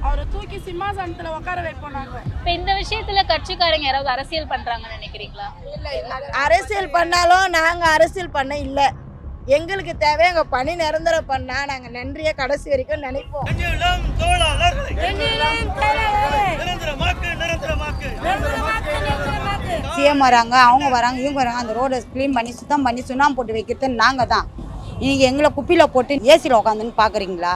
அவரை தூக்கி சிம்மாசனத்துல உட்கார வைப்போம் நாங்க. இப்ப இந்த விஷயத்துல கட்சிக்காரங்க யாராவது அரசியல் பண்றாங்கன்னு நினைக்கிறீங்களா? இல்ல அரசியல் பண்ணாலும் நாங்க அரசியல் பண்ண இல்ல. எங்களுக்கு தேவை எங்க பணி நிரந்தரம் பண்ணா நாங்க நன்றியா கடைசி வரைக்கும் நினைப்போம். சிஎம் வராங்க, அவங்க வராங்க, இவங்க வராங்க, அந்த ரோடை க்ளீன் பண்ணி சுத்தம் பண்ணி சுண்ணாம்பு போட்டு வைக்கிறது நாங்கள் தான். நீங்கள் எங்களை குப்பியில் போட்டு ஏசியில் உட்காந்துன்னு பார்க்குறீங்களா?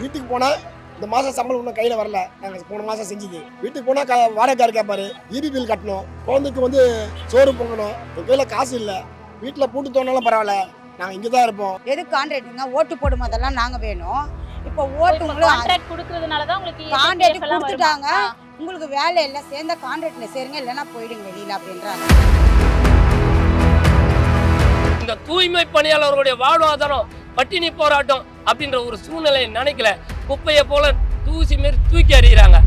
வீட்டுக்கு போனால் இந்த மாதம் சம்பளம் இன்னும் கையில் வரல. நாங்கள் போன மாதம் செஞ்சுது. வீட்டுக்கு போனால் வாடகைக்காரர் கேட்பாரு, இபி பில் கட்டணும், குழந்தைக்கு சோறு பொங்கணும். என் கையில் காசு இல்லை. வீட்டில் பூட்டு தோணாலும் பரவாயில்ல, நாங்கள் இங்கே தான் இருப்போம். எதுக்கு கான்ட்ராக்டுங்க? ஓட்டு போடும் போதெல்லாம் நாங்கள் வேணும். இப்போ ஓட்டு கான்ட்ராக்ட் கொடுக்கறதுனால தான் உங்களுக்கு கான்ட்ராக்ட் கொடுத்துட்டாங்க. உங்களுக்கு வேலை இல்லை, சேர்ந்த கான்ட்ராக்டில் சேருங்க, இல்லைன்னா போயிடுங்க வெளியில் அப்படின்றாங்க. இந்த தூய்மை பணியாளர்களுடைய வாழ்வாதாரம் பட்டினி போராட்டம் அப்படின்ற ஒரு சூழ்நிலையை நினைக்கல. குப்பையை போல தூசி மாரி தூக்கி அறிகிறாங்க.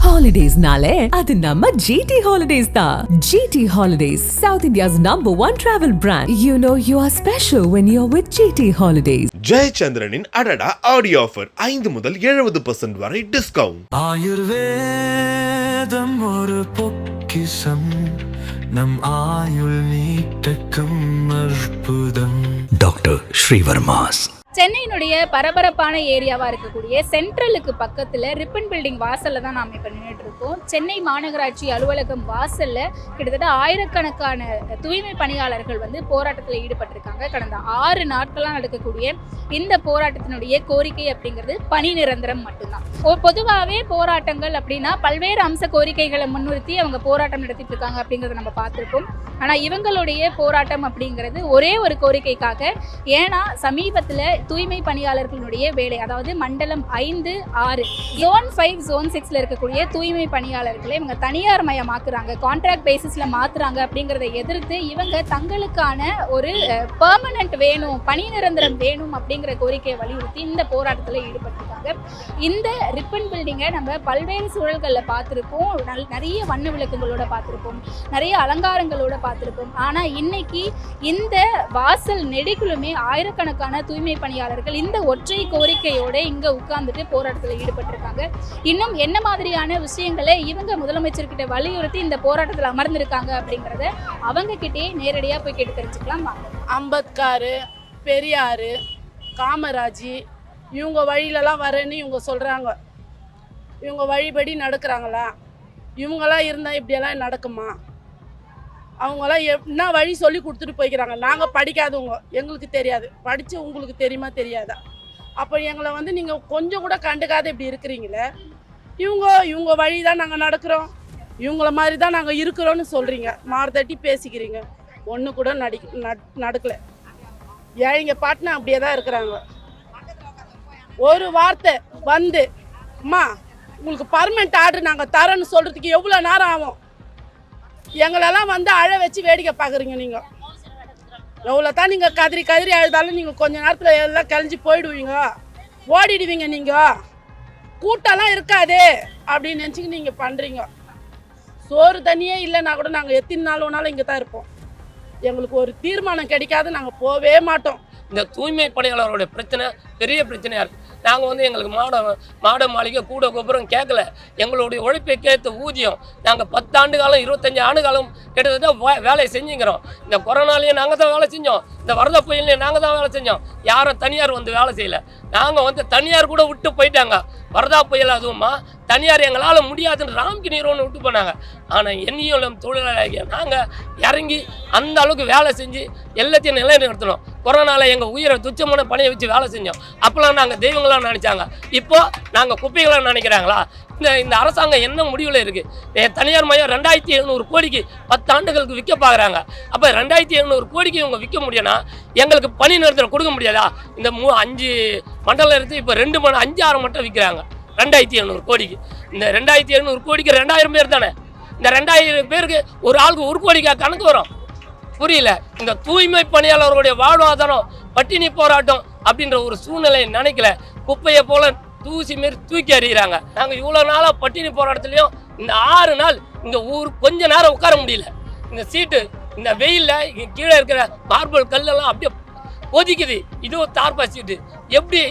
Holidays-nale adu namma GT Holidays da. GT Holidays, South India's #1 travel brand. You know you are special when you're with GT Holidays. ஜெயச்சந்திரனின் அடடா ஆடியோ ஆஃபர் 5 முதல் 70% வரை டிஸ்கவுண்ட். ஆயுர்வேதம் ஒரு பொக்கிஷம், நம் ஆயுள் நீட்டக்கும் அற்புதம். டாக்டர் ஸ்ரீவர்மாஸ். சென்னையினுடைய பரபரப்பான ஏரியாவா இருக்கக்கூடிய சென்ட்ரலுக்கு பக்கத்துல ரிப்பன் பில்டிங் வாசல்ல தான் நாம இப்ப நின்றுட்டு இருக்கோம். சென்னை மாநகராட்சி அலுவலகம் வாசல்ல கிட்டத்தட்ட ஆயிரக்கணக்கான தூய்மை பணியாளர்கள் போராட்டத்தில் ஈடுபட்டிருக்காங்க. கடந்த 6 நாட்களா நடக்கக்கூடிய இந்த போராட்டத்தினுடைய கோரிக்கை அப்படிங்கிறது பணி நிரந்தரம் மட்டும்தான். பொதுவாகவே போராட்டங்கள் அப்படின்னா பல்வேறு அம்ச கோரிக்கைகளை முன்னிறுத்தி அவங்க போராட்டம் நடத்திட்டு இருக்காங்க அப்படிங்கிறத நம்ம பார்த்துருக்கோம். ஆனா இவங்களுடைய போராட்டம் அப்படிங்கிறது ஒரே ஒரு கோரிக்கைக்காக. ஏன்னா சமீபத்துல தூய்மை பணியாளர்களுடைய வேலை, அதாவது மண்டலம் 5, 6, ஜோன் 5, ஜோன் 6ல இருக்கக்கூடிய தூய்மை பணியாளர்களை இவங்க தனியார் மயமாக்குறாங்க, கான்ட்ராக்ட் பேசிஸ்ல மாத்துறாங்க. அப்படிங்கிறத எதிர்த்து இவங்க தங்களுக்கான ஒரு பெர்மனன்ட் வேணும், பணி நிரந்தரம் வேணும் அப்படிங்கிற கோரிக்கையை வலியுறுத்தி இந்த போராட்டத்தில் ஈடுபட்டிருக்காங்க. இந்த ரிப்பன் பில்டிங்கை நம்ம பல்வேறு சூழல்களில் பார்த்துருப்போம், நிறைய வண்ண விளக்குகளோட பார்த்துருப்போம், நிறைய அலங்காரங்களோட பார்த்துருப்போம். ஆனால் இன்னைக்கு இந்த வாசல் நெடுகிலுமே ஆயிரக்கணக்கான தூய்மை பணியாளர்கள் இந்த ஒற்றை கோரிக்கையோட இங்க உட்கார்ந்துட்டு போராட்டத்தில் ஈடுபட்டிருக்காங்க. இன்னும் என்ன மாதிரியான விஷயங்களை இவங்க முதலமைச்சர்கிட்ட வலியுறுத்தி இந்த போராட்டத்தில் அமர்ந்திருக்காங்க அப்படிங்கிறத அவங்க கிட்டே நேரடியா போய் கேட்டு தெரிஞ்சுக்கலாம். அம்பேத்கர், பெரியார், காமராஜ் இவங்க வழியிலலாம் வரேன்னு இவங்க சொல்றாங்க. இவங்க வழிபடி நடக்கிறாங்களா? இவங்களாம் இருந்தால் இப்படியெல்லாம் நடக்குமா? அவங்களாம் என்ன வழி சொல்லி கொடுத்துட்டு போய்க்கிறாங்க. நாங்கள் படிக்காதவங்க, எங்களுக்கு தெரியாது. படித்து உங்களுக்கு தெரியுமா தெரியாதா? அப்போ எங்களை நீங்கள் கொஞ்சம் கூட கண்டுக்காத இப்படி இருக்கிறீங்களே. இவங்க வழி தான் நாங்கள் நடக்கிறோம், இவங்கள மாதிரி தான் நாங்கள் இருக்கிறோன்னு சொல்கிறீங்க, மாறுதட்டி பேசிக்கிறீங்க. ஒன்று கூட நடக்கலை. ஏழைங்க பாட்டுனா அப்படியே தான் இருக்கிறாங்க. ஒரு வார்த்தை அம்மா உங்களுக்கு பர்மனெண்ட் ஆர்டர் நாங்கள் தரோன்னு சொல்கிறதுக்கு எவ்வளோ நேரம் ஆகும்? எங்களெல்லாம் அழ வச்சு வேடிக்கை பார்க்குறீங்க. நீங்கள் எவ்வளோ தான் நீங்கள் கதறி அழுதாலும் நீங்கள் கொஞ்ச நேரத்தில் எல்லாம் கழிஞ்சு போயிடுவீங்க, ஓடிடுவீங்க. நீங்கள் கூட்டம்லாம் இருக்காது அப்படின்னு நினச்சிக்கு நீங்கள் பண்ணுறீங்க. சோறு தண்ணியே இல்லைன்னா கூட நாங்கள் எத்தனை நாள் வேணாலும் இங்கே தான் இருப்போம். எங்களுக்கு ஒரு தீர்மானம் கிடைக்காது, நாங்கள் போவே மாட்டோம். இந்த தூய்மை பணியாளர்களுடைய பிரச்சனை பெரிய பிரச்சனையாக இருக்குது. நாங்கள் எங்களுக்கு மாட மாளிகை கூட கோபுரம் கேட்கல. எங்களுடைய உழைப்பை கேட்ட ஊதியம் நாங்கள் 10 ஆண்டு காலம் 25 ஆண்டு காலம் கிட்டத்தட்ட வேலையை செஞ்சுக்கிறோம். இந்த கொரோனாலேயும் நாங்கள் தான் வேலை செஞ்சோம், இந்த வரத புயல்லையும் நாங்கள் தான் வேலை செஞ்சோம். யாரும் தனியார் வேலை செய்யலை. நாங்கள் தனியார் கூட விட்டு போயிட்டாங்க. வரதா புயல் அதுவுமா தனியார் எங்களால் முடியாதுன்னு ராம்கி நிறுவனம் விட்டு போனாங்க. ஆனால் எண்ணியும் தொழிலாளியாக நாங்கள் இறங்கி அந்த அளவுக்கு வேலை செஞ்சு எல்லாத்தையும் நிலைநிறுத்தணும். கொரோனாவில் எங்கள் உயிரை துச்சமான பணியை வச்சு வேலை செஞ்சோம். அப்போலாம் நாங்கள் தெய்வங்களாக நினச்சாங்க, இப்போ நாங்கள் குப்பைகளாக நினைக்கிறாங்களா? இந்த அரசாங்கம் என்ன முடிவில் இருக்குது? தனியார் மையம் 2700 கோடிக்கு 10 ஆண்டுகளுக்கு விற்க பார்க்குறாங்க. அப்போ 2700 கோடிக்கு இவங்க விற்க முடியும்னா எங்களுக்கு பணி நிறுத்தம் கொடுக்க முடியாதா? இந்த 5 மண்டலம் இருக்குது, இப்போ 2 5 6 மட்டும் விற்கிறாங்க 2700 கோடிக்கு. இந்த 2700 கோடிக்கு 2000 பேர் தானே. இந்த 2000 பேருக்கு ஒரு ஆளுக்கு 1 கோடிக்கா கணக்கு வரும்? புரியல. இந்த தூய்மை பணியாளர்களுடைய வாழ்வாதாரம் பட்டினி போராட்டம் அப்படின்ற ஒரு சூழ்நிலையை நினைக்கல. குப்பையை போல தூசி மாரி தூக்கி அறிகிறாங்க. நாங்கள் இவ்வளோ நாளாக பட்டினி போராட்டத்துலேயும் இந்த 6 நாள் இந்த ஊர் கொஞ்ச நேரம் உட்கார முடியல. இந்த சீட்டு இந்த வெயிலில் கீழே இருக்கிற மார்பிள் கல்லெல்லாம் அப்படியே கொதிக்குது. இது ஒரு தார்பா சீட்டு. எப்படி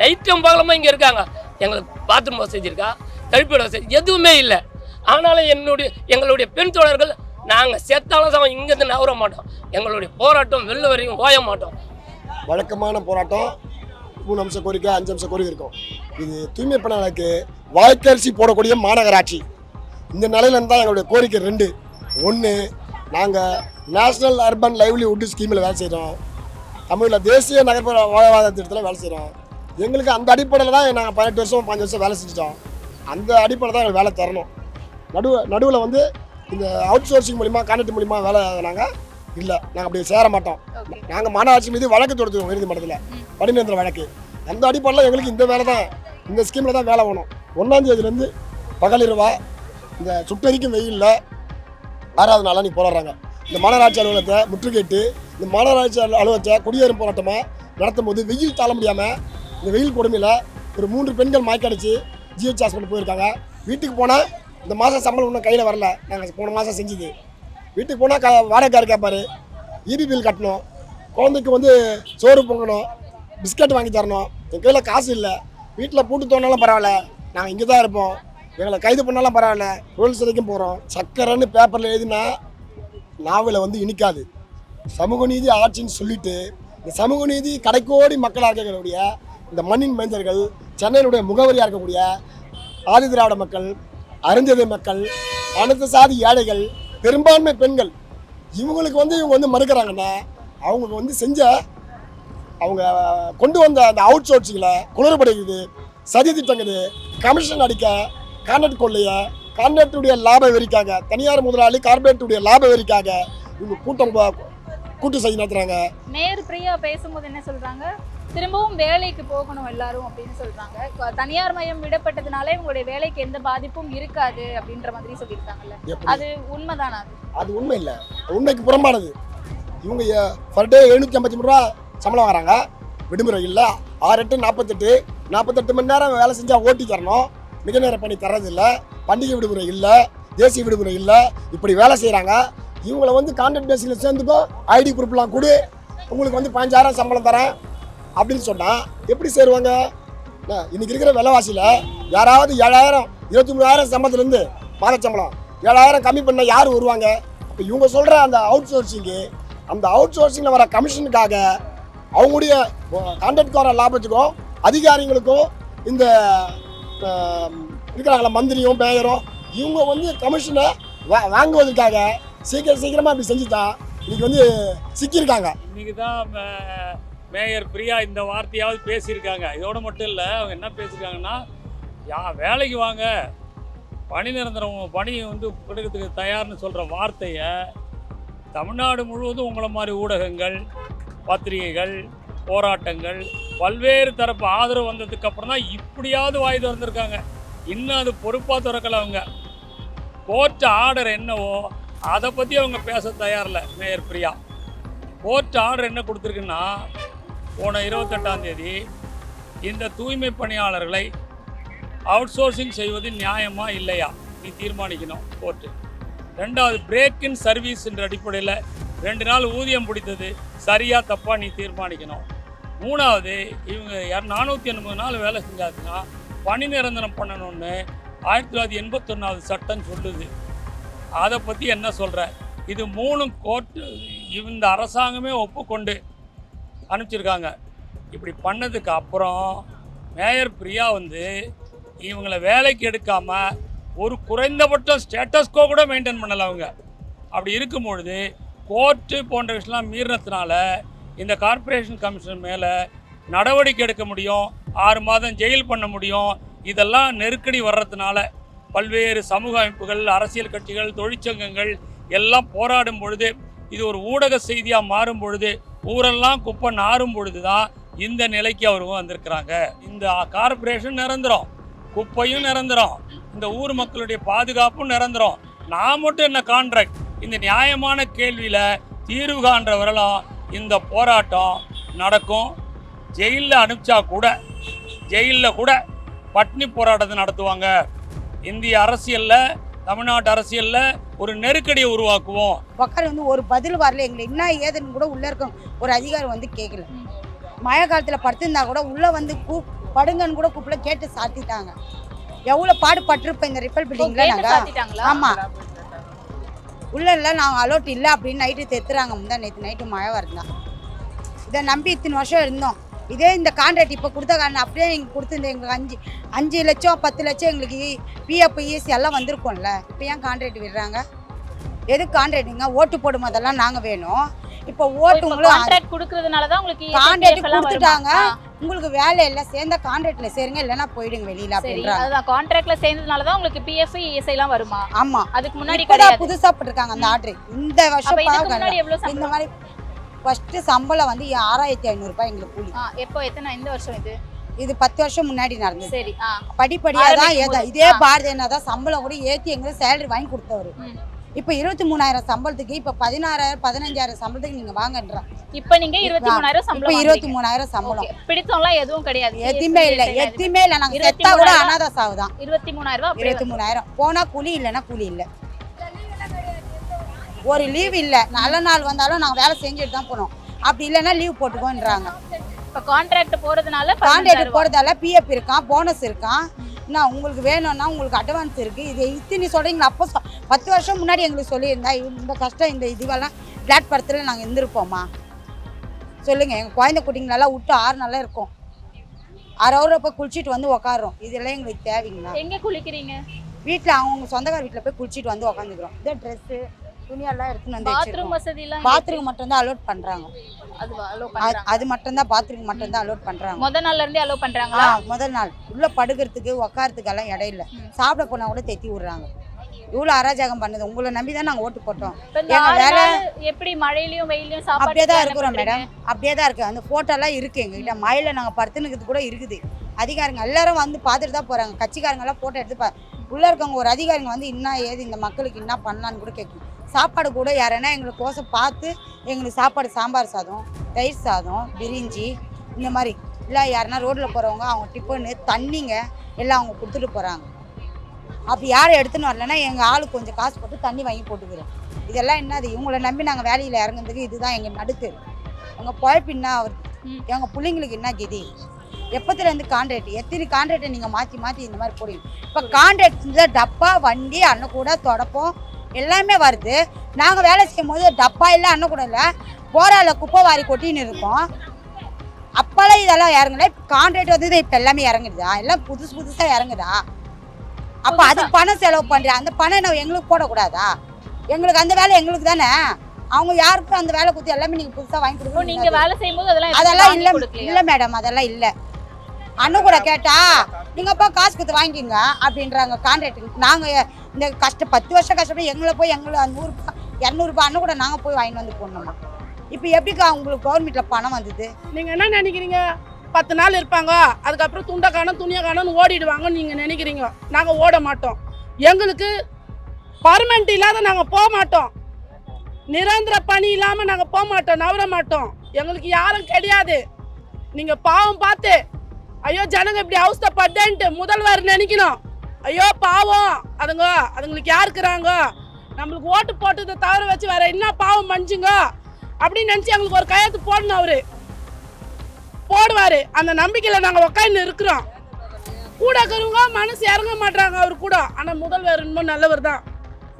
நைட்டும் பகலமாக இங்கே இருக்காங்க. எங்களுக்கு பாத்ரூம் வசதி இருக்கா, கழிப்பிட வசதி எதுவுமே இல்லை. ஆனாலும் எங்களுடைய பெண் தோழர்கள் நாங்கள் செத்தாலும் இங்கேருந்து நகர மாட்டோம். எங்களுடைய போராட்டம் வெளில வரைக்கும் ஓய மாட்டோம். வழக்கமான போராட்டம் 3 அம்ச கோரிக்கை 5 அம்ச கோரிக்கை இருக்கும். இது தூய்மை பணியாளருக்கு வாய்க்கரிசி போடக்கூடிய மாநகராட்சி. இந்த நிலையில இருந்தால் எங்களுடைய கோரிக்கை 2. 1, நாங்கள் நேஷ்னல் அர்பன் லைவ்லிஹுட் ஸ்கீமில் வேலை செய்கிறோம். தமிழில் தேசிய நகர்ப்புற வாழ்வாதார திட்டத்தில் வேலை செய்கிறோம். எங்களுக்கு அந்த அடிப்படையில் தான் நாங்கள் 18 வருஷம் 5 வருஷம் வேலை செஞ்சிட்டோம். அந்த அடிப்படையில் தான் எங்களுக்கு வேலை தரணும். நடுவில் வந்து இந்த அவுட் சோர்சிங் மூலிமா கான்ட்ராக்ட் மூலிமா வேலை நாங்கள் இல்லை, நாங்கள் அப்படி சேர மாட்டோம். நாங்கள் மாநகராட்சி மீது வழக்கு தொடுத்துருவோம் நீதிமன்றத்தில், பணிநிரந்தர வழக்கு. அந்த அடிப்படையில் எங்களுக்கு இந்த வேலை தான், இந்த ஸ்கீமில் தான் வேலை வேணும். 1ஆம் தேதியிலேருந்து பகலிரவா இந்த சுட்டரிக்கும் வெயிலில் 6வது நாளாக நீ போராடுறாங்க. இந்த மாநகராட்சி அலுவலகத்தை முற்றுகையிட்டு இந்த மாநகராட்சி அலுவலகத்தை குடியேறும் போராட்டமாக நடத்தும் போது வெயில் தாழ முடியாமல் இந்த வெயில் கொடுமையில் ஒரு 3 பெண்கள் மயக்கடிச்சு ஜிஹெச் ஹாஸ்பிட்டல் போயிருக்காங்க. வீட்டுக்கு போனால் இந்த மாதம் சம்பளம் இன்னும் கையில் வரல. நாங்கள் போன மாதம் செஞ்சது. வீட்டுக்கு போனால் வாடகைக்காரர் கேட்பார், இபி பில் கட்டணும், குழந்தைக்கு வந்து சோறு பொங்கணும், பிஸ்கட் வாங்கி தரணும். என் கையில் காசு இல்லை. வீட்டில் பூட்டு தோணாலும் பரவாயில்ல, நாங்கள் இங்கே தான் இருப்போம், எங்களை கைது பண்ணாலும் பரவாயில்ல, ரோல் சிறைக்கும் போகிறோம். சக்கரைன்னு பேப்பரில் எழுதினா நாவலை வந்து இனிக்காது. சமூக நீதி ஆட்சின்னு சொல்லிட்டு இந்த சமூக நீதி கடைக்கோடி மக்களாக இருக்கக்கூடிய இந்த மண்ணின் மைந்தர்கள், சென்னையினுடைய முகவரியாக இருக்கக்கூடிய ஆதி திராவிட மக்கள், அருந்ததி மக்கள், அனைத்து சாதி ஏழைகள், பெரும்பான்மை பெண்கள், இவங்களுக்கு வந்து இவங்க வந்து மறுக்கிறாங்கன்னா அவங்க வந்து செஞ்ச அவங்க கொண்டு வந்த அந்த அவுட் சோர்சிங்கில் குளறுபடைக்குது, சதி திட்டங்குது, கமிஷன் அடிக்க, கான்ட்ராக்ட் கொள்ளைய, கான்ட்ராக்டுடைய லாப வெறிக்காக, தனியார் முதலாளி கார்பரேட்டுடைய லாப வெறிக்காக இவங்க கூட்டு செய்தி நடத்துறாங்க. மேயர் பிரியா பேசும்போது என்ன சொல்றாங்க, திரும்பவும் வேலைக்கு போகணும் எல்லாரும் அப்படின்னு சொல்றாங்க. தனியார் மயம் விடப்பட்டதுனால இவங்களுடைய வேலைக்கு எந்த பாதிப்பும் இருக்காது அப்படின்ற மாதிரி சொல்லியிருக்காங்கல்ல, அது உண்மைதானா? அது உண்மை இல்லை, உண்மைக்கு புறம்பானது. இவங்க பர் டே 753 ரூபா சம்பளம் வராங்க, விடுமுறை இல்லை. 6 8 48 மணி நேரம் வேலை செஞ்சால் ஓட்டி தரணும், மிக நேர பணி தரதில்லை, பண்டிகை விடுமுறை இல்லை, தேசிய விடுமுறை இல்லை, இப்படி வேலை செய்கிறாங்க. இவங்களை வந்து கான்ட்ராக்ட் பேஸில் சேர்ந்துக்கும், ஐடி குரூப்லாம் கொடு, உங்களுக்கு வந்து 15,000 சம்பளம் தரேன் அப்படின்னு சொன்னால் எப்படி சேருவாங்க? இன்னைக்கு இருக்கிற விலைவாசியில் யாராவது 7,000 23,000 சம்பளத்துலேருந்து மாத சம்பளம் 7,000 கம்மி பண்ண யார் வருவாங்க? அப்போ இவங்க சொல்கிற அந்த அவுட் சோர்சிங்கு, அந்த அவுட் சோர்சிங்கில் வர கமிஷனுக்காக அவங்களுடைய கான்ட்ராக்ட் வர லாபத்துக்கும் அதிகாரிகளுக்கும் இந்த இருக்கிறாங்களா மந்திரியும் மேயரும் இவங்க வந்து கமிஷனை வாங்குவதற்காக சீக்கிரமாக இப்படி செஞ்சுதான் இன்னைக்கு வந்து சிக்கியிருக்காங்க. இன்னைக்கு தான் மேயர் பிரியா இந்த வார்த்தையாவது பேசியிருக்காங்க. இதோடு மட்டும் இல்லை, அவங்க என்ன பேசியிருக்காங்கன்னா, வேலைக்கு வாங்க, பணி நிரந்தரம், பணி வந்து கொடுக்கறதுக்கு தயார்னு சொல்கிற வார்த்தையை தமிழ்நாடு முழுவதும் உங்களை மாதிரி ஊடகங்கள், பத்திரிகைகள், போராட்டங்கள், பல்வேறு தரப்பு ஆதரவு வந்ததுக்கு அப்புறம் தான் இப்படியாவது வாய் திறந்துருக்காங்க. இன்னும் அது பொறுப்பாக திறக்கலை. அவங்க கோர்ட் ஆர்டர் என்னவோ அதை பற்றி அவங்க பேச தயாரில்லை மேயர் பிரியா. கோர்ட் ஆர்டர் என்ன கொடுத்துருக்குன்னா, போன 28ஆம் தேதி இந்த தூய்மை பணியாளர்களை அவுட் சோர்சிங் செய்வது நியாயமா இல்லையா நீ தீர்மானிக்கணும் கோர்ட்டு. 2வது பிரேக் இன் சர்வீஸ் என்ற அடிப்படையில் 2 நாள் ஊதியம் பிடித்தது சரியா தப்பா நீ தீர்மானிக்கணும். 3வது இவங்க 480 நாள் வேலை செஞ்சாச்சுன்னா பணி நிரந்தரம் பண்ணணும்னு 1981 சட்டம் சொல்லுது. அதை பற்றி என்ன சொல்கிற? இது 3 கோர்ட்டு இந்த அரசாங்கமே ஒப்புக்கொண்டு அனுப்பிச்சிருக்காங்க. இப்படி பண்ணதுக்கு அப்புறம் மேயர் பிரியா வந்து இவங்களை வேலைக்கு எடுக்காமல் ஒரு குறைந்தபட்சம் ஸ்டேட்டஸ்கோ கூட மெயின்டைன் பண்ணலை அவங்க. அப்படி இருக்கும் பொழுது கோர்ட்டு போன்ற விஷயம்லாம் மீறினதுனால இந்த கார்ப்பரேஷன் கமிஷன் மேலே நடவடிக்கை எடுக்க முடியும், 6 மாதம் ஜெயில் பண்ண முடியும். இதெல்லாம் நெருக்கடி வர்றதுனால பல்வேறு சமூக அமைப்புகள், அரசியல் கட்சிகள், தொழிற்சங்கங்கள் எல்லாம் போராடும் பொழுது, இது ஒரு ஊடக செய்தியாக மாறும் பொழுது, ஊரெல்லாம் குப்பை நாரும் பொழுது தான் இந்த நிலைக்கு அவங்க வந்திருக்கிறாங்க. இந்த கார்ப்பரேஷன் நிரந்தரம், குப்பையும் நிரந்தரம், இந்த ஊர் மக்களுடைய பாதுகாப்பும் நிரந்தரம். நான் மட்டும் என்ன கான்ட்ராக்ட்? இந்த நியாயமான கேள்வியில் தீர்வு காண்ற வரலாம் இந்த போராட்டம் நடக்கும். ஜெயிலில் அனுப்பிச்சா கூட, ஜெயிலில் கூட பட்னி போராட்டத்தை நடத்துவாங்க. இந்திய அரசியலில் தமிழ்நாட்டு அரசியலில் ஒரு நெருக்கடியை உருவாக்குவோம். உக்காரி வந்து ஒரு பதில் வரல, எங்களை என்ன ஏதுன்னு கூட உள்ளே இருக்க ஒரு அதிகாரி வந்து கேட்கல. மழை காலத்தில் படுத்திருந்தா கூட உள்ளே வந்து படுங்கன்னு கூட கூப்பிட கேட்டு சாத்திட்டாங்க. எவ்வளோ பாடுபட்டிருப்போம் இந்த ரிப்பல் பில்டிங்கில் நாங்கள். ஆமாம், உள்ள இல்லை நாங்கள் அலோட் இல்லை அப்படின்னு நைட்டு தெத்துறாங்க. நேற்று நைட்டு மழை வருதான். இதை நம்பி இத்தனை வருஷம் இருந்தோம். இதே இந்த கான்ட்ராக்ட் இப்போ கொடுத்த காரணம் அப்படியே எங்களுக்கு கொடுத்துருந்த எங்களுக்கு 5 லட்சம் 10 லட்சம் எங்களுக்கு பிஎஃப் இஎஸ்சி எல்லாம் வந்திருக்கோம்ல. இப்போ ஏன் கான்ட்ராக்ட் விடுறாங்க? எதுக்கு கான்ட்ராக்டுங்க? ஓட்டு போடும் போதெல்லாம் நாங்கள் வேணும். இப்போ ஓட்டுங்களும் கான்ட்ராக்ட் கொடுக்கறதுனால தான் உங்களுக்கு கான்ட்ராக்ட் கொடுத்துட்டாங்க. உங்களுக்கு வேலை இல்லை, சேர்ந்த கான்ட்ராக்ட்ல சேருங்க, இல்லைன்னா போயிடுங்க வெளியில அப்படின்றாங்க. அதுதான் கான்ட்ராக்ட்ல சேர்ந்ததுனால தான் உங்களுக்கு பிஎஃப் இஎஸ்ஐ எல்லாம் வருமா? ஆமா, அதுக்கு முன்னாடி கிடையாது. புதுசா போட்டுருக்காங்க அந்த ஆர்டர். இந்த வருஷம் இந்த மாதிரி ஃபர்ஸ்ட் சம்பளம் வந்து 6500 ரூபாய் எங்களுக்கு கூலி. எப்போ எந்த வருஷம் இது 10 வருஷம் முன்னாடி நடந்தது. சரி, படிப்படியா தான் இதே பாரதியனா தான் சம்பளம் கூட ஏற்றி எங்களுக்கு சேலரி வாங்கி கொடுத்தவரு. இப்போ 23000 சம்பளத்துக்கு இப்போ 16000 15000 சம்பளத்துக்கு நீங்க வாங்கன்றாங்க. இப்போ நீங்க 23000 சம்பளம். இப்போ 23000 சம்பளம். பிடித்தம்லாம் எதுவும் கிடையாது. எதுவுமே இல்லை. நாங்க செத்தா கூட அனாதை சாவுதான். 23000 23000 போனா கூலி, இல்லைன்னா கூலி இல்லை. ஒரு லீவ் இல்லை, நல்ல நாள் வந்தாலும் நாங்கள் வேலை செஞ்சுட்டு தான் போனோம். அப்படி இல்லைன்னா லீவ் போட்டுக்கோன்றாங்க. இப்போ கான்ட்ராக்ட் போகிறதால பிஎஃப் இருக்கான், போனஸ் இருக்கான். நான் உங்களுக்கு வேணும்னா உங்களுக்கு அட்வான்ஸ் இருக்குது. இது இத்தனை சொல்கிறீங்களா? அப்போ 10 வருஷம் முன்னாடி எங்களுக்கு சொல்லியிருந்தா இந்த கஷ்டம் இந்த இதுவெல்லாம் பிளாட் படத்தில் நாங்கள் இருந்திருப்போமா? சொல்லுங்கள். எங்கள் குழந்தை குட்டிங்களெல்லாம் விட்டு 6 நாளாக இருக்கும். 6 ஹவர் போய் குளிச்சுட்டு வந்து உக்காடுறோம். இதெல்லாம் எங்களுக்கு தேவைங்களா? எங்கே குளிக்கிறீங்க? வீட்டில் அவங்க சொந்தக்கார வீட்டில் போய் குளிச்சுட்டு வந்து உக்காந்துக்கிறோம். இதே ட்ரெஸ்ஸு துணியெல்லாம் எடுத்துன்னு வந்து பாத்ரூம் வசதிலாம் பாத்ரூம் மட்டும்தான் அலோட் பண்ணுறாங்க. அது மட்டும்தான் பாத்ரூம் மட்டும்தான் அலோட் பண்ணுறாங்க. முதல் நாள்ல இருந்தே அலோட் பண்ணுறாங்களா? முதல் நாள் உள்ள படுக்கிறதுக்கு உக்காரத்துக்கெல்லாம் இடம் இல்லை. சாப்பிட போனால் கூட தெத்தி விடுறாங்க. இவ்வளோ அராஜகம் பண்ணுது. உங்களை நம்பி தான் நாங்கள் ஓட்டு போட்டோம். எங்கள் வேலை எப்படி மழையிலையும் வெயிலையும் அப்படியே தான் இருக்கிறோம் மேடம். அப்படியே தான் இருக்குது. அந்த ஃபோட்டோலாம் இருக்குது எங்ககிட்ட. மழையில் நாங்கள் படுத்துனுக்கிறது கூட இருக்குது. அதிகாரிங்க எல்லாரும் வந்து பார்த்துட்டு தான் போகிறாங்க. கட்சிக்காரங்கெல்லாம் ஃபோட்டோ எடுத்து உள்ளே இருக்கவங்க ஒரு அதிகாரிங்க வந்து என்ன ஏது இந்த மக்களுக்கு என்ன பண்ணலான்னு கூட கேட்கணும். சாப்பாடு கூட யாருன்னா எங்களுக்கு கோசம் பார்த்து எங்களுக்கு சாப்பாடு சாம்பார் சாதம், தயிர் சாதம், பிரிஞ்சி இந்த மாதிரி இல்லை. யாருன்னா ரோட்டில் போகிறவங்க அவங்க டிஃபனு தண்ணிங்க எல்லாம் அவங்க கொடுத்துட்டு போகிறாங்க. அப்படி யாரும் எடுத்துன்னு வரலன்னா எங்கள் ஆளுக்கு கொஞ்சம் காசு போட்டு தண்ணி வாங்கி போட்டுக்கிறோம். இதெல்லாம் என்னது? இவங்களை நம்பி நாங்கள் வேலையில் இறங்குறதுக்கு இதுதான் எங்கள் நடுக்கு. எங்கள் பொழப்பின்னா அவர் எங்கள் பிள்ளைங்களுக்கு என்ன கதி? எப்போத்துலேருந்து கான்ட்ராக்ட்? எத்தனை கான்ட்ராக்டை நீங்கள் மாற்றி இந்த மாதிரி போடுவீங்க? இப்போ கான்ட்ராக்ட் டப்பா வண்டி அண்ணன் கூட தொடப்போம் எல்லாமே வருது. நாங்கள் வேலை செய்யும் போது டப்பா இல்லை, அண்ணன் கூட இல்லை, போரால குப்பை வாரி கொட்டின்னு இருக்கோம். அப்போல்லாம் இதெல்லாம் இறங்கல. இப்போ கான்ட்ராக்ட் வந்து இப்போ எல்லாமே இறங்குதா? எல்லாம் புதுசாக இறங்குதா? அப்போ அதுக்கு பணம் செலவு பண்ணுறேன். அந்த பணம் நான் எங்களுக்கு போடக்கூடாதா? எங்களுக்கு அந்த வேலை எங்களுக்கு தானே. அவங்க யாருக்கும் அந்த வேலை கொடுத்து எல்லாமே நீங்கள் புதுசாக வாங்கி கொடுக்கணும். நீங்கள் வேலை செய்யும்போது அதெல்லாம் இல்லை மேடம். அதெல்லாம் இல்லை. அண்ணன் கூட கேட்டா நீங்கப்பா காசு கொடுத்து வாங்கிக்கிங்க அப்படின்றாங்க கான்ட்ராக்ட். நாங்கள் இந்த 10 வருஷம் கஷ்டப்பட்டு எங்களை போய் 100 ரூபாய் 200 ரூபாய் அண்ணன் கூட நாங்கள் போய் வாங்கிட்டு வந்து போடணுமா? இப்போ எப்படிக்கா உங்களுக்கு கவர்மெண்ட்டில் பணம் வந்தது? நீங்கள் என்ன நினைக்கிறீங்க? 10 நாள் இருப்பாங்க, அதுக்கப்புறம் துண்டை காணும் துணியை காணும்னு ஓடிடுவாங்கன்னு நீங்கள் நினைக்கிறீங்க. நாங்கள் ஓட மாட்டோம். எங்களுக்கு பர்மனெண்ட் இல்லாத நாங்கள் போக மாட்டோம். நிரந்தர பணி இல்லாமல் நாங்கள் போக மாட்டோம், நவர மாட்டோம். எங்களுக்கு யாரும் கிடையாது. நீங்கள் பாவம் பார்த்து ஐயோ ஜனங்க இப்படி அவஸ்தைப்பட்டேன்ட்டு முதல்வர் நினைக்கணும். ஐயோ பாவம் அதுங்களுக்கு யார் இருக்கிறாங்க, நம்மளுக்கு ஓட்டு போட்டதை தவிர வச்சு வேற என்ன பாவம் மனுச்சுங்க அப்படின்னு நினச்சி எங்களுக்கு ஒரு கையெழுத்து போடணும். அவரு போடுவார். அந்த நம்பிக்கையில் நாங்கள் உக்காந்து இருக்கிறோம். கூட இருக்கிறவங்க மனசு இறங்க மாட்டாங்க அவர் கூட. ஆனால் முதல்வர் இன்னும் நல்லவர் தான்.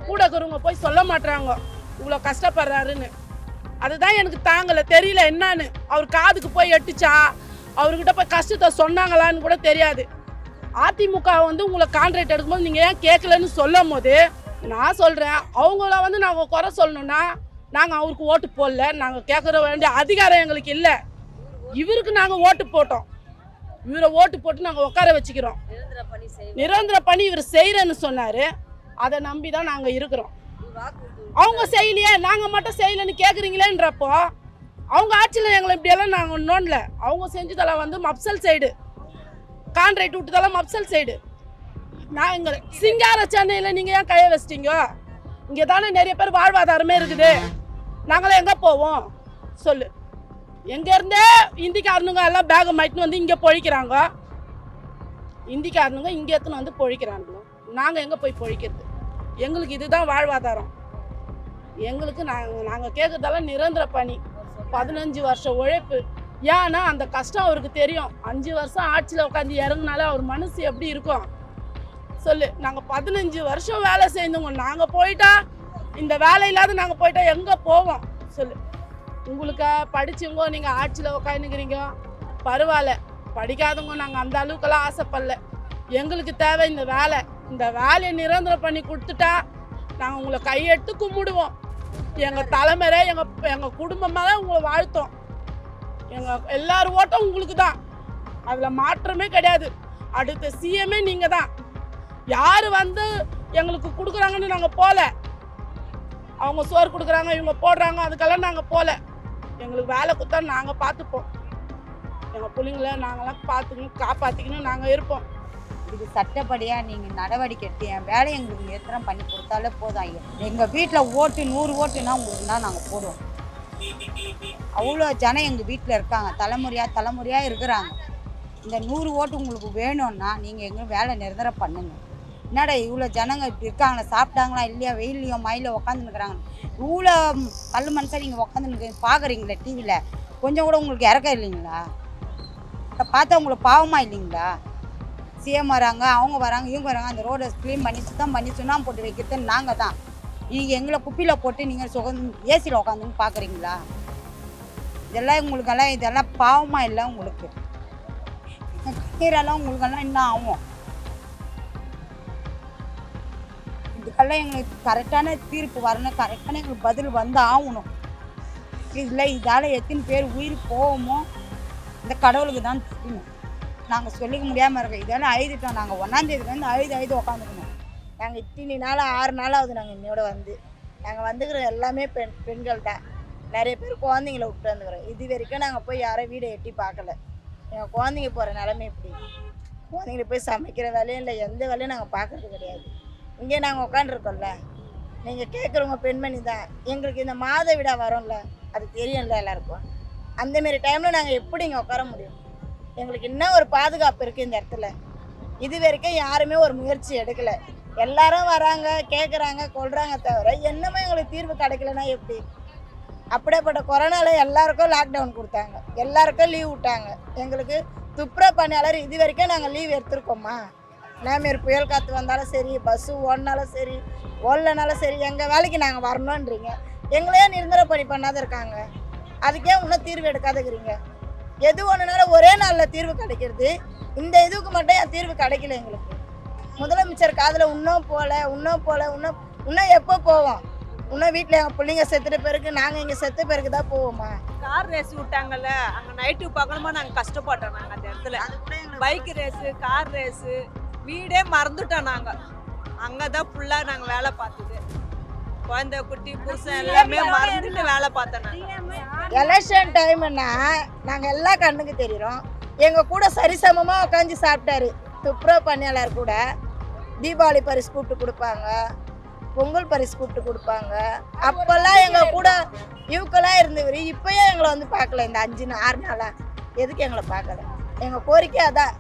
கூட இருக்கிறவங்க போய் சொல்ல மாட்டாங்க இவ்வளோ கஷ்டப்படுறாருன்னு. அதுதான் எனக்கு தாங்கலை, தெரியல என்னன்னு. அவர் காதுக்கு போய் எட்டுச்சா, அவர்கிட்ட போய் கஷ்டத்தை சொன்னாங்களான்னு கூட தெரியாது. அதிமுக வந்து உங்களை கான்ட்ராக்ட் எடுக்கும்போது நீங்கள் ஏன் கேட்கலன்னு சொல்லும் போது நான் சொல்கிறேன், அவங்கள வந்து நாங்கள் குறை சொல்லணும்னா நாங்கள் அவருக்கு ஓட்டு போடல. நாங்கள் கேட்குற வேண்டிய அதிகாரம் எங்களுக்கு இல்லை. இவருக்கு நாங்கள் ஓட்டு போட்டோம். இவரை ஓட்டு போட்டு நாங்கள் உட்கார வச்சுக்கிறோம். நிரந்தர பணி இவர் செய்கிறேன்னு சொன்னார். அதை நம்பி தான் நாங்கள் இருக்கிறோம். அவங்க செய்யலையே, நாங்கள் மட்டும் செய்யலைன்னு கேட்குறீங்களேன்றப்போ அவங்க ஆட்சியில் எங்களை இப்படியெல்லாம் நாங்கள் நோண்டல. அவங்க செஞ்சதெல்லாம் வந்து மப்சல் சைடு, கான்ட்ராக்ட் விட்டுதெல்லாம் மப்சல் சைடு. நான் இங்கே சிங்கார சென்னையில் நீங்கள் ஏன் கையை வச்சிட்டீங்க? இங்கே தானே நிறைய பேர் வாழ்வாதாரமே இருக்குது. நாங்களாம் எங்கே போவோம் சொல்லு? எங்கேருந்தே இந்திக்காரனுங்க எல்லாம் பேகை மாட்டின்னு வந்து இங்கே பொழிக்கிறாங்க. இந்திக்காரனுங்க இங்கே எடுத்துன்னு வந்து பொழிக்கிறாங்களோ, நாங்கள் எங்கே போய் பொழிக்கிறது? எங்களுக்கு இதுதான் வாழ்வாதாரம். எங்களுக்கு நாங்கள் கேட்குறதெல்லாம் நிரந்தர பணி, 15 வருஷம் உழைப்பு. ஏன்னா அந்த கஷ்டம் அவருக்கு தெரியும். 5 வருஷம் ஆட்சியில் உட்காந்து இறங்குனாலே அவர் மனசு எப்படி இருக்கும் சொல்லு. நாங்கள் 15 வருஷம் வேலை செய்தோங்க. நாங்கள் போயிட்டா இந்த வேலை இல்லாத நாங்கள் போயிட்டா எங்கே போவோம் சொல்லு. உங்களுக்கு படித்தவங்க நீங்கள் ஆட்சியில் உட்காந்துக்கிறீங்க பரவாயில்ல, படிக்காதவங்க நாங்கள் அந்த அளவுக்கெல்லாம் ஆசைப்படல. எங்களுக்கு தேவை இந்த வேலை. இந்த வேலையை நிரந்தரம் பண்ணி கொடுத்துட்டா நாங்கள் உங்களை கையெடுத்து கும்பிடுவோம். எங்கள் தலைமுறை எங்கள் குடும்பமாக தான் உங்களை வாழ்த்தோம். எங்கள் எல்லாரும் ஓட்டம் உங்களுக்கு தான், அதில் மாற்றமே கிடையாது. அடுத்த சிஎம்ஏ நீங்கள் தான். யார் வந்து எங்களுக்கு கொடுக்குறாங்கன்னு நாங்கள் போகல. அவங்க சோறு கொடுக்குறாங்க, இவங்க போடுறாங்க, அதுக்கெல்லாம் நாங்கள் போகல. எங்களுக்கு வேலை கொடுத்தா நாங்கள் பார்த்துப்போம். எங்கள் பிள்ளைங்கள நாங்களாம் பார்த்துக்கணும், காப்பாற்றிக்கணும், நாங்கள் இருப்போம். இது சட்டப்படியாக நீங்கள் நடவடிக்கை எடுத்து என் வேலை எங்களுக்கு நிறுத்தம் பண்ணி கொடுத்தாலே போதும் ஐயா. எங்கள் வீட்டில் ஓட்டு 100 ஓட்டுனா உங்களுக்கு தான் நாங்கள் போடுவோம். அவ்வளோ ஜனம் எங்கள் வீட்டில் இருக்காங்க, தலைமுறையாக இருக்கிறாங்க. இந்த 100 ஓட்டு உங்களுக்கு வேணும்னா நீங்கள் எங்கே வேலை நிரந்தரம் பண்ணுங்க. என்னடா இவ்வளோ ஜனங்க இப்படி இருக்காங்களா, சாப்பிட்டாங்களா இல்லையா, வெயிலையோ மயில உட்காந்துருக்குறாங்க, இவ்வளோ கல் மனுஷன் நீங்கள் உட்காந்துருக்கு பார்க்குறீங்களா டிவியில், கொஞ்சம் கூட உங்களுக்கு இறக்கம் இல்லைங்களா? பார்த்தா உங்களுக்கு பாவமாக இல்லைங்களா? சிஎம் வராங்க, அவங்க வராங்க, இவங்க வராங்க, அந்த ரோடை க்ளீன் பண்ணி சுத்தம் பண்ணி சுண்ணாம்பு போட்டு வைக்கிறது நாங்கள் தான். நீங்கள் எங்களை குப்பியில் போட்டு நீங்கள் ஏசியில் உட்காந்துன்னு பார்க்குறீங்களா? இதெல்லாம் பாவமாக இல்லை உங்களுக்கு? கண்ணீரெல்லாம் உங்களுக்கெல்லாம் என்ன ஆகும்? இதுக்கெல்லாம் எங்களுக்கு கரெக்டான தீர்ப்பு வரணும், கரெக்டான எங்களுக்கு பதில் வந்து ஆகணும். இதால் எத்தனை பேர் உயிர் போவோமோ இந்த கடவுளுக்கு தான் தெரியணும். நாங்கள் சொல்லிக்க முடியாமல் இருக்கோம். இதெல்லாம் அழுதுட்டோம். நாங்கள் 1ஆம் தேதியிலேருந்து அழுது உட்காந்துக்கணும். நாங்கள் இத்தனை நாள் 6 நாளாவது நாங்கள் இன்னோட நாங்கள் வந்துக்கிற எல்லாமே பெண்கள் தான். நிறைய பேர் குழந்தைங்கள விட்டு வந்துக்கிறோம். இது வரைக்கும் நாங்கள் போய் யாரும் வீடை எட்டி பார்க்கல. எங்கள் குழந்தைங்க போகிற நிலைமை இப்படி. குழந்தைங்கள போய் சமைக்கிற வேலையும் இல்லை, எந்த வேலையும் நாங்கள் பார்க்குறது கிடையாது. இங்கே நாங்கள் உட்காந்துருக்கோம்ல, நீங்கள் கேட்குறவங்க பெண்மணி தான். எங்களுக்கு இந்த மாத விடா வரோம்ல, அது தெரியும்ல எல்லாருக்கும். அந்தமாரி டைமில் நாங்கள் எப்படி இங்கே உட்கார முடியும்? எங்களுக்கு இன்னும் ஒரு பாதுகாப்பு இருக்குது இந்த இடத்துல. இது வரைக்கும் யாருமே ஒரு முயற்சி எடுக்கலை. எல்லாரும் வராங்க, கேட்குறாங்க, கொள்கிறாங்க, தவிர என்னமே எங்களுக்கு தீர்வு கிடைக்கலன்னா எப்படி? அப்படியேப்பட்ட கொரோனாவில் எல்லாருக்கும் லாக்டவுன் கொடுத்தாங்க, எல்லாருக்கும் லீவ் விட்டாங்க. எங்களுக்கு துப்புரவு பணியாளர் இது வரைக்கும் நாங்கள் லீவ் எடுத்துருக்கோமா? நேமேரி புயல் காற்று வந்தாலும் சரி, பஸ்ஸு ஓடினாலும் சரி, ஓடலனாலும் சரி, எங்கள் வேலைக்கு நாங்கள் வரணுன்றீங்க. எங்களையே நிரந்தர பணி பண்ணாத இருக்காங்க. அதுக்கே இன்னும் தீர்வு எடுக்காதுக்கிறீங்க. எது ஒன்றுனாலும் ஒரே நாளில் தீர்வு கிடைக்கிறது. இந்த இதுக்கு மட்டும் என் தீர்வு கிடைக்கல எங்களுக்கு. முதலமைச்சர் காதில் இன்னும் எப்போ போவோம்? இன்னும் வீட்டில் எங்கள் பிள்ளைங்க செத்துட்ட பிறகு நாங்கள் இங்கே செத்த பிறகு தான் போவோமா? கார் ரேஸ் விட்டாங்கல்ல, அங்கே நைட்டு பார்க்கணுமா, நாங்கள் கஷ்டப்பட்டோம். நாங்கள் அந்த இடத்துல பைக் ரேஸு, கார் ரேஸு, வீடே மறந்துட்டோம். நாங்கள் அங்கே தான் ஃபுல்லாக நாங்கள் வேலை பார்த்தது. குழந்தை குட்டி புருஷன் எல்லாமே மறந்துட்டு வேலை பார்த்தோம். எலெக்ஷன் டைம்னா நாங்கள் எல்லாம் கண்ணுக்கு தெரிகிறோம். எங்கள் கூட சரிசமமாக உட்காந்து சாப்பிட்டாரு. துப்புரவு பணியாளர் கூட தீபாவளி பரிசு கூப்பிட்டு கொடுப்பாங்க, பொங்கல் பரிசு கூப்பிட்டு கொடுப்பாங்க. அப்போல்லாம் எங்கள் கூட இவக்கெல்லாம் இருந்தவர். இப்போயே எங்களை வந்து பார்க்கல. இந்த 5-6 நாளாக எதுக்கு எங்களை பார்க்கல? எங்கள் கோரிக்கை அதான்.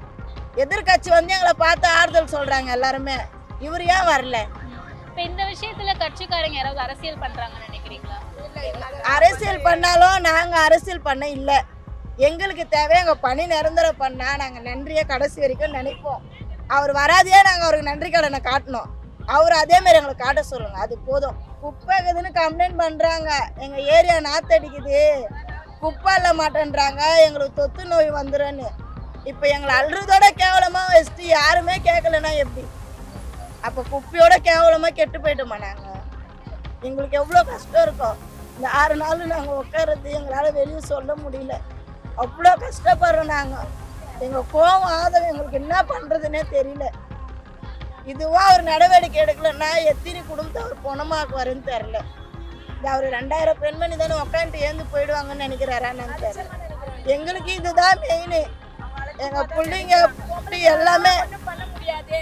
எதிர்கட்சி வந்து எங்களை பார்த்து ஆறுதல் சொல்கிறாங்க எல்லாருமே. இவர் ஏன் வரல? இப்போ இந்த விஷயத்துல கட்சிக்காரங்க யாராவது அரசியல் பண்றாங்கன்னு நினைக்கிறீங்களா? அரசியல் பண்ணாலும் நாங்கள் அரசியல் பண்ண இல்லை. எங்களுக்கு தேவை எங்கள் பணி நிரந்தரம் பண்ணால் நாங்கள் நன்றியை கடைசி வரைக்கும் நினைப்போம். அவர் வராதையே நாங்கள் அவருக்கு நன்றி கடனை காட்டணும். அவர் அதேமாரி எங்களை காட்ட சொல்லுங்க, அது போதும். குப்பை இருக்குதுன்னு கம்ப்ளைண்ட் பண்ணுறாங்க. எங்கள் ஏரியா நாத்தடிக்குது, குப்பை இல்ல மாட்டேன்றாங்க, எங்களுக்கு தொத்து நோய் வந்துடும்னு. இப்போ எங்களை அல்றதோட கேவலமாக வச்சுட்டு யாருமே கேட்கலன்னா எப்படி? அப்போ குப்பையோட கேவலமாக கெட்டு போயிட்டோமா நாங்கள்? எங்களுக்கு எவ்வளோ கஷ்டம் இருக்கும். இந்த 6 நாள் நாங்கள் உட்கார்றது எங்களால் வெளியே சொல்ல முடியல. அவ்வளோ கஷ்டப்படுறோம் நாங்கள். எங்கள் கோவம் ஆதம் எங்களுக்கு என்ன பண்ணுறதுன்னே தெரியல. இதுவாக ஒரு நடவடிக்கை எடுக்கலன்னா எத்தனை குடும்பத்தை அவர் பணமாக்குவாருன்னு தெரில. இது அவர் 2000 பெண்மணி தானே உட்காந்துட்டு ஏந்து போயிடுவாங்கன்னு நினைக்கிறாரான்னு தெரியல. எங்களுக்கு இதுதான் மெயின். எங்கள் பிள்ளைங்க எல்லாமே பண்ண முடியாது.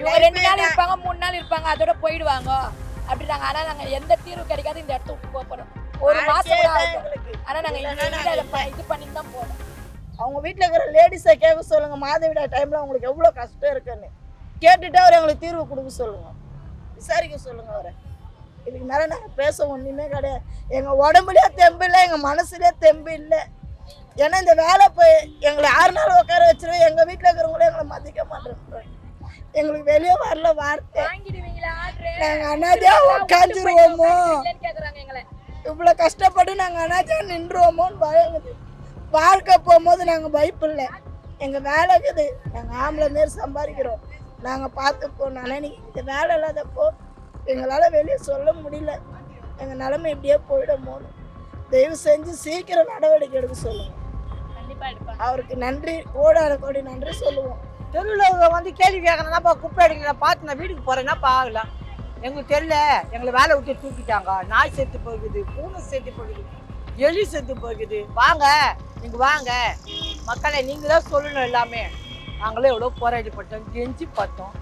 2 நாள் இருப்பாங்க, 3 நாள் இருப்பாங்க, அதோட போயிடுவாங்க அப்படின்னாங்க. ஆனால் நாங்கள் எந்த தீர்வு கிடைக்காது. இந்த இடத்த விட்டு போகிறோம். 1 மாதம் ஆனால் நாங்கள் இது பண்ணி தான் போகிறோம். அவங்க வீட்டில் இருக்கிற லேடிஸை கேட்க சொல்லுங்கள், மாதவிடாய் டைமில் அவங்களுக்கு எவ்வளோ கஷ்டம் இருக்குன்னு கேட்டுட்டு அவர் எங்களுக்கு தீர்வு கொடுக்க சொல்லுங்கள். விசாரிக்க சொல்லுங்க அவரை. இதுக்கு மேலே நாங்கள் பேச ஒன்றுமே கிடையாது. எங்கள் உடம்புலேயே தெம்பு இல்லை, எங்கள் மனசுலேயே தெம்பு இல்லை. ஏன்னா இந்த வேலை போய் எங்களை 6 நாள் உட்கார வச்சிருவோம். எங்கள் வீட்டில் இருக்கிறவங்களே எங்களை மதிக்க மாட்டேன். எங்களுக்கு வெளியே வரல வார்த்தை. நாங்கள் அனாதையாக உட்காந்துருவோமோ, இவ்வளோ கஷ்டப்பட்டு நாங்கள் அனாதையாக நின்றுவோமோன்னு பயங்குது. வாழ்க்கை போகும்போது நாங்கள் பயப்பில்லை. எங்கள் வேலை இருக்குது, நாங்கள் ஆம்பளை மாரி சம்பாதிக்கிறோம், நாங்கள் பார்த்துப்போம். நினைனி இந்த வேலை இல்லாதப்போ எங்களால் வெளியே சொல்ல முடியல. எங்கள் நிலைமை இப்படியே போயிடுமோன்னு தயவு செஞ்சு சீக்கிரம் நடவடிக்கை எடுக்க சொல்லுவோம். அவருக்கு நன்றி, கோடான கோடி நன்றி சொல்லுவோம். தெருவில் வந்து கேள்வி கேட்கறேன்னாப்பா குப்பை அடிக்கிறேன் பார்த்து நான் வீட்டுக்கு போகிறேன்னாப்பா ஆகலாம். எங்களுக்கு தெரியல, எங்களை வேலை விட்டு தூக்கிட்டாங்க. நாய் செத்து போகுது, பூனை செத்து போகுது, எலி செத்து போகுது. வாங்க நீங்கள் வாங்க மக்களை, நீங்கள் தான் சொல்லணும் எல்லாமே. நாங்களே எவ்வளோ போராடிப்பட்டோம், கெஞ்சி பார்த்தோம்,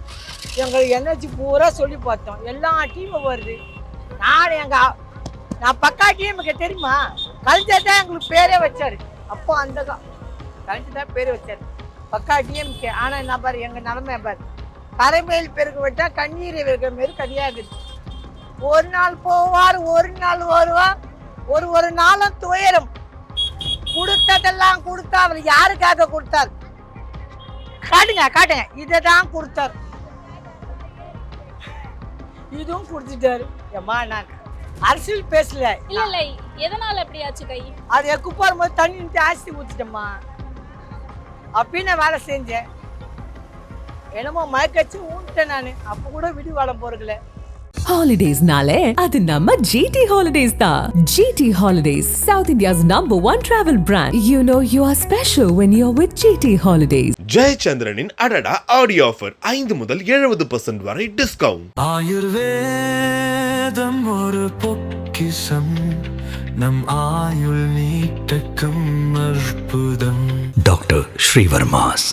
எங்களுக்கு எனர்ஜி பூரா சொல்லி பார்த்தோம். எல்லா டீமும் வருது. நான் பக்கா டீமுக்கு தெரியுமா, கலைஞர் தான் எங்களுக்கு பேரே வச்சார். அப்போ அந்த கலைஞர் தான் பேர் வச்சார் பக்கா டிஎம்கே. ஆனால் என்ன பாரு எங்கள் நிலமை பாரு, கரைமேல் பெருக்கு விட்டா கண்ணீர் இருக்கிற மாரி கிடையாது. ஒரு நாள் போவார், ஒரு நாள் வருவார், ஒரு நாளும் துயரம். கொடுத்ததெல்லாம் கொடுத்தா அவர் யாருக்காக கொடுத்தார்? காட்டுங்க இதை தான் கொடுத்தார். இதுவும் கொடுத்துட்டாரு. ஏம்மா நான் அரசியல் பேசல. இல்ல எதனால அப்படியாச்சு கை? அது குப்பை வரும்போது தண்ணி நிறுத்தி ஆசி ஊற்றிட்டேம்மா. அப்படின்னு வேலை செஞ்சேன். என்னமோ மயக்கச்சு ஊன்ட்டேன் நான். அப்போ கூட விடு வேலை போறதுல. Holidays-nale adu namma GT Holidays da. GT Holidays, South India's #1 travel brand. You know you are special when you're with GT Holidays. ஜெயச்சந்திரனின் அடடா ஆடியோ ஆஃபர் 5 முதல் 70% வரை டிஸ்கவுண்ட். ஆயுர்வேதம் ஒரு பொக்கிஷம், நம் ஆயுள் நீட்டக்கும் அற்புதம். டாக்டர் ஸ்ரீவர்மாஸ்.